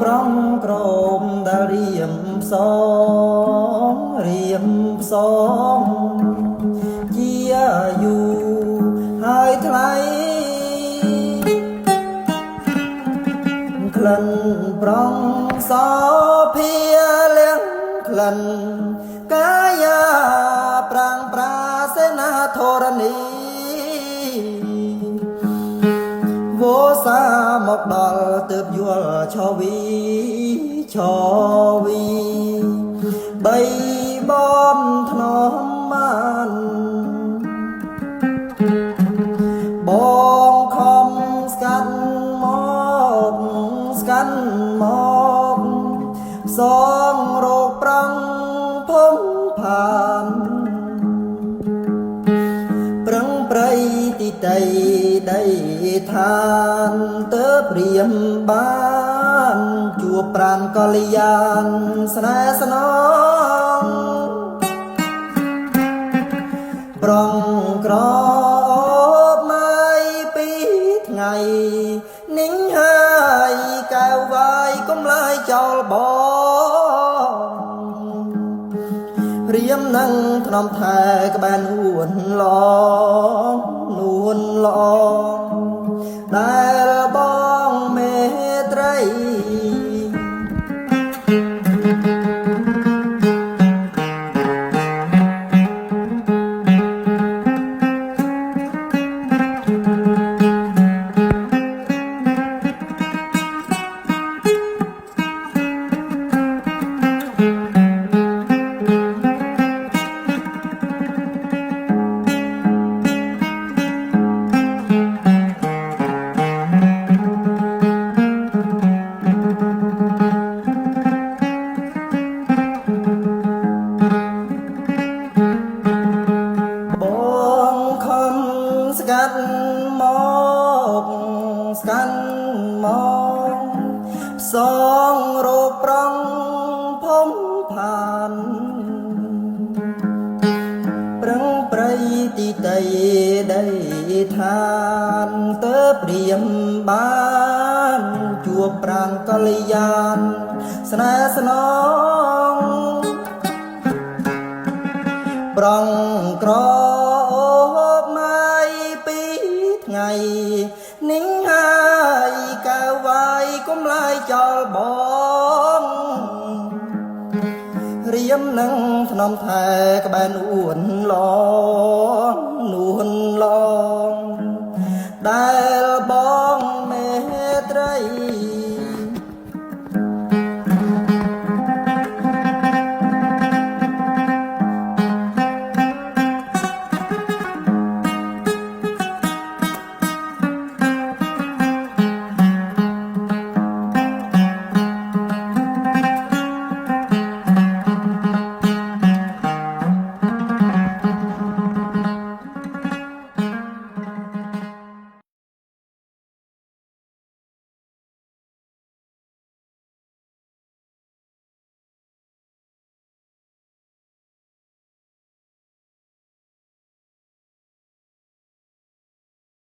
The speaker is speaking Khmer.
ក្រងក្រមដែលរៀមផ្សងជាយូរហើយថ្លៃក្លិនប្រងសោភាលៀងក្លិនកាយាប្រាំងប្រាសេនាធរណីវោសាមកដល់ទើបយល់ឆវីបីបនធ្នមបានបងខំស្កាត់មកសងរោគប្រងភំផានប្រឹងប្រៃទីតីដីឋានទៅព្រាមបានជួបប្រានកលយានស្នេហ៍ស្នងប្រងក្រម៉ៃពីថ្ងៃនិញហើយកែវវាយកុំឡាយចោលបងរៀមនឹងថ្នមថែក្បែរនួនឡងដែលបងមេត្រីស្កាត់មកផ្សងរោគប្រងភំផានប្រឹងប្រៃទីតីដីឋានទៅព្រាមបានជួបប្រាំងកលយានស្នេហ៍ស្នងប្រងក្រថ្ងៃនិញហើយកែវវាយកុំឡាយចោលបងរៀមនឹងថ្នមថែក្បែរនួនឡងដែលបងមេត្រី